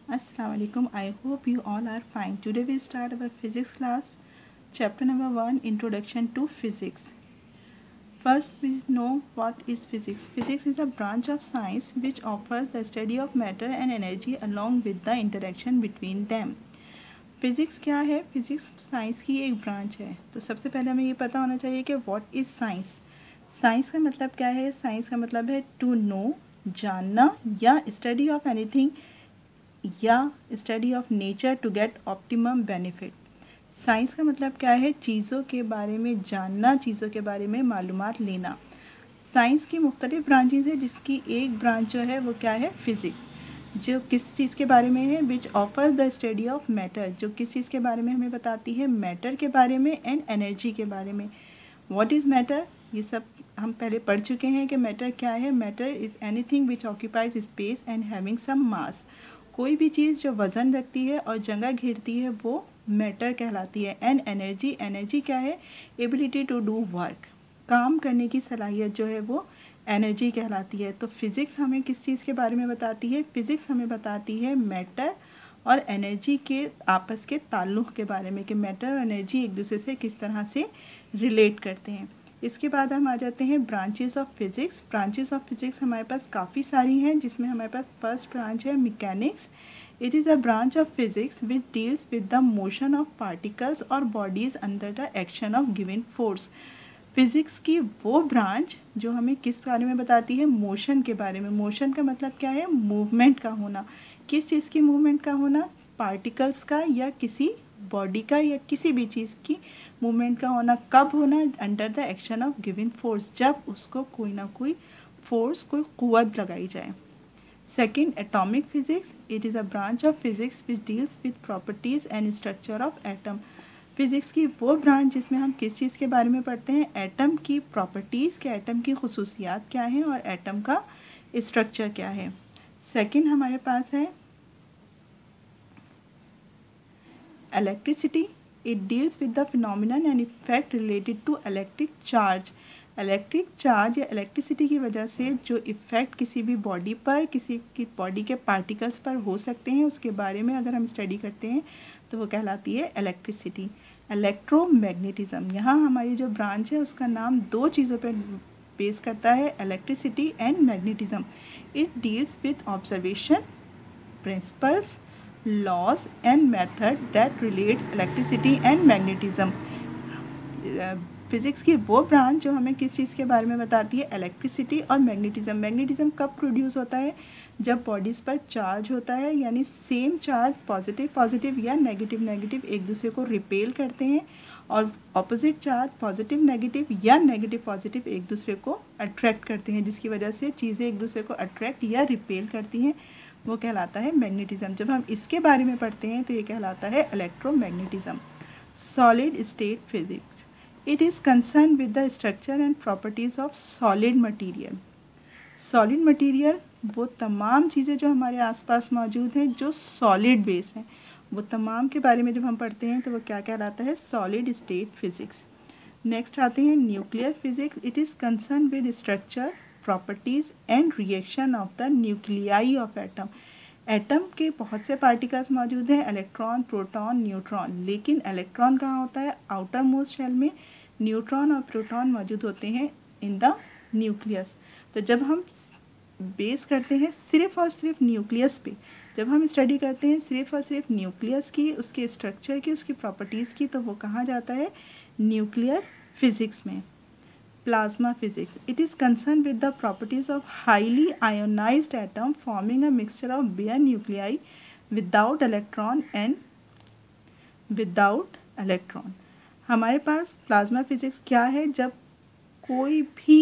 Assalamualaikum. I hope you all are fine. Today we start our physics class. Chapter number 1, Introduction to Physics. First, we know what is physics. Physics is a branch of science which offers the study of matter and energy along with the interaction between them. Physics क्या है? Physics science की एक branch है. तो सबसे पहले हमें ये पता होना चाहिए कि व्हाट इज़ साइंस. साइंस का मतलब क्या है? साइंस का मतलब है टू नो, जानना, या स्टडी ऑफ एनीथिंग, या study of nature to get optimum benefit. Science का मतलब क्या है? चीज़ों के बारे में जानना, चीज़ों के बारे में मालूमात लेना. साइंस की मुख्तलिफ ब्रांचेज है जिसकी एक ब्रांच जो है वो क्या है? फिज़िक्स, जो किस चीज़ के बारे में है? Which offers the study of matter, जो किस चीज़ के बारे में हमें बताती है? मैटर के बारे में एंड एनर्जी के बारे में. What is matter? ये सब हम पहले पढ़ चुके हैं कि मैटर क्या है. Matter is anything which occupies space and having some mass. कोई भी चीज़ जो वज़न रखती है और जगह घेरती है वो मैटर कहलाती है. एंड एनर्जी, एनर्जी क्या है? एबिलिटी टू डू वर्क, काम करने की सलाहियत जो है वो एनर्जी कहलाती है. तो फिज़िक्स हमें किस चीज़ के बारे में बताती है? फिज़िक्स हमें बताती है मैटर और एनर्जी के आपस के ताल्लुक़ के बारे में, कि मैटर और एनर्जी एक दूसरे से किस तरह से रिलेट करते हैं. इसके बाद हम आ जाते हैं branches of physics. Branches of physics हमारे पास काफ़ी सारी हैं, जिसमें हमारे पास फर्स्ट ब्रांच है mechanics. It is a branch of physics which deals with the motion of particles और bodies under the action of given force. Physics की वो ब्रांच जो हमें किस बारे में बताती है? मोशन के बारे में. मोशन का मतलब क्या है? मूवमेंट का होना. किस चीज़ की मूवमेंट का होना? पार्टिकल्स का या किसी बॉडी का या किसी भी चीज़ की मूवमेंट का होना. कब होना? Under the action of given force, जब उसको कोई ना कोई फोर्स, कोई कुव्वत लगाई जाए. Second, atomic physics. It is a branch of physics which deals with properties and structure of atom. Physics की वो ब्रांच जिसमें हम किस चीज़ के बारे में पढ़ते हैं? एटम की प्रॉपर्टीज़, के एटम की खुसूसियात क्या हैं और एटम का स्ट्रक्चर क्या है. सेकेंड हमारे पास है electricity. It deals with the phenomenon and effect related to electric charge. Electric charge या इलेक्ट्रिसिटी की वजह से जो इफ़ेक्ट किसी भी बॉडी पर, किसी की बॉडी के पार्टिकल्स पर हो सकते हैं, उसके बारे में अगर हम स्टडी करते हैं तो वो कहलाती है इलेक्ट्रिसिटी. इलेक्ट्रोमैग्नेटिज्म, यहाँ हमारी जो ब्रांच है उसका नाम दो चीज़ों पर बेस करता है, electricity and magnetism. It deals with observation, principles, laws and method that relates electricity and magnetism. Physics की वो ब्रांच जो हमें किस चीज़ के बारे में बताती है? इलेक्ट्रिसिटी और मैग्नेटिज्म. मैग्नेटिज्म कब प्रोड्यूस होता है? जब बॉडीज़ पर चार्ज होता है, यानी सेम चार्ज पॉजिटिव पॉजिटिव या नेगेटिव नेगेटिव एक दूसरे को रिपेल करते हैं, और ऑपोजिट चार्ज पॉजिटिव नेगेटिव या नेगेटिव पॉजिटिव एक दूसरे को अट्रैक्ट करते हैं, जिसकी वजह से चीज़ें एक दूसरे को अट्रैक्ट या रिपेल करती हैं. वो कहलाता है मैग्नेटिज्म. जब हम इसके बारे में पढ़ते हैं तो ये कहलाता है electromagnetism. Solid state physics. It is concern with the structure and properties of solid material. Solid material वो तमाम चीज़ें जो हमारे आसपास मौजूद हैं जो सॉलिड बेस हैं, वो तमाम के बारे में जब हम पढ़ते हैं तो वो क्या कहलाता है? Solid state physics. नेक्स्ट आते हैं nuclear physics. It is concern with structure, properties and reaction of the nuclei of atom. Atom के बहुत से पार्टिकल्स मौजूद हैं, इलेक्ट्रॉन, प्रोटॉन, न्यूट्रॉन. लेकिन इलेक्ट्रॉन कहाँ होता है? आउटर मोस्ट शेल में. न्यूट्रॉन और प्रोटॉन मौजूद होते हैं इन द न्यूक्लियस. तो जब हम बेस करते हैं सिर्फ और सिर्फ न्यूक्लियस पे, जब हम स्टडी करते हैं सिर्फ और सिर्फ न्यूक्लियस की, उसके स्ट्रक्चर की, उसकी प्रॉपर्टीज़ की, तो वो कहाँ जाता है? न्यूक्लियर फिजिक्स में. Plasma physics. It is concerned with the properties of highly ionized atom forming a mixture of bare nuclei without electron and without electron. हमारे पास प्लाज्मा फिजिक्स क्या है? जब कोई भी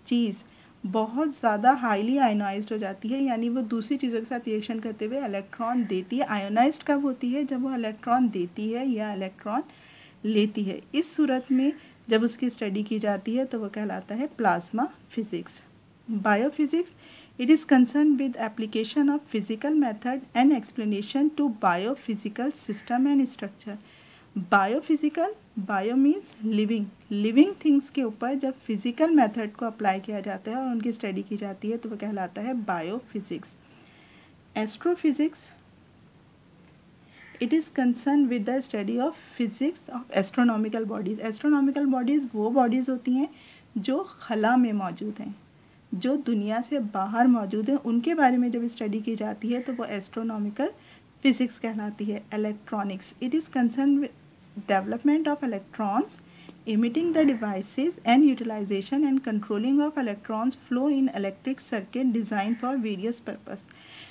चीज़ बहुत ज़्यादा हाईली आयोनाइज्ड हो जाती है, यानी वो दूसरी चीज़ों के साथ रिएक्शन करते हुए इलेक्ट्रॉन देती है. आयोनाइज्ड कब होती है? जब वो इलेक्ट्रॉन देती है या इलेक्ट्रॉन लेती है. इस सूरत में जब उसकी स्टडी की जाती है तो वो कहलाता है plasma physics. Biophysics. It is concern with application of physical method and explanation to biophysical system and structure. Biophysical, bio means living, living things के ऊपर जब फिजिकल मेथड को अप्लाई किया जाता है और उनकी स्टडी की जाती है तो वो कहलाता है biophysics. Astrophysics. It is concern with the study of physics of astronomical bodies. Astronomical bodies वो बॉडीज़ होती हैं जो खला में मौजूद हैं, जो दुनिया से बाहर मौजूद हैं, उनके बारे में जब स्टडी की जाती है तो वो एस्ट्रोनॉमिकल फिजिक्स कहलाती है। Electronics, it is concern with development of electrons, emitting the devices and utilization and controlling of electrons flow in electric circuit designed for various purpose।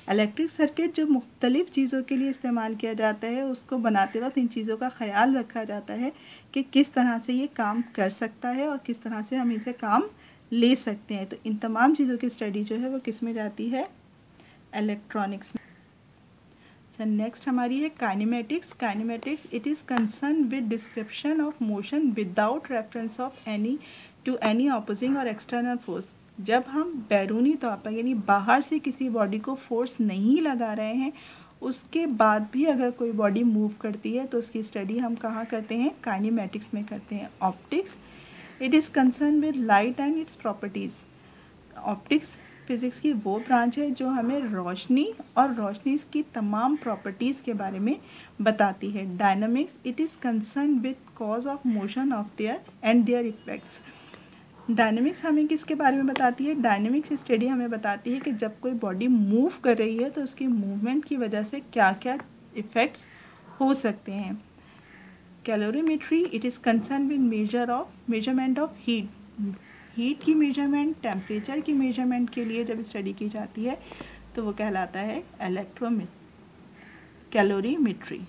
Electric circuit जो मुख्तलिफ चीज़ों के लिए इस्तेमाल किया जाता है, उसको बनाते वक्त इन चीज़ों का ख्याल रखा जाता है कि किस तरह से ये काम कर सकता है और किस तरह से हम इसे काम ले सकते हैं। तो इन तमाम चीज़ों की स्टडी जो है वो किस में जाती है, इलेक्ट्रॉनिक्स में। नेक्स्ट हमारी है kinematics. Kinematics, it is concern with description of motion without reference of any two any opposing और एक्सटर्नल फोर्स। जब हम बैरूनी तौर पर यानी बाहर से किसी बॉडी को फोर्स नहीं लगा रहे हैं, उसके बाद भी अगर कोई बॉडी मूव करती है तो उसकी स्टडी हम कहाँ करते हैं, काइनेमेटिक्स में करते हैं। Optics, it is concern with light and it's properties. Optics physics की वो ब्रांच है जो हमें रोशनी और रोशनी की तमाम प्रॉपर्टीज़ के बारे में बताती है। Dynamics, it is concern with cause of motion of their and there effects. Dynamics हमें किसके बारे में बताती है, डायनामिक्स स्टडी हमें बताती है कि जब कोई बॉडी मूव कर रही है तो उसकी मूवमेंट की वजह से क्या क्या इफ़ेक्ट्स हो सकते हैं। Calorimetry, it is concern with measurement of heat की मेजरमेंट, टेम्परेचर की मेजरमेंट के लिए जब स्टडी की जाती है तो वो कहलाता है कैलोरीमेट्री।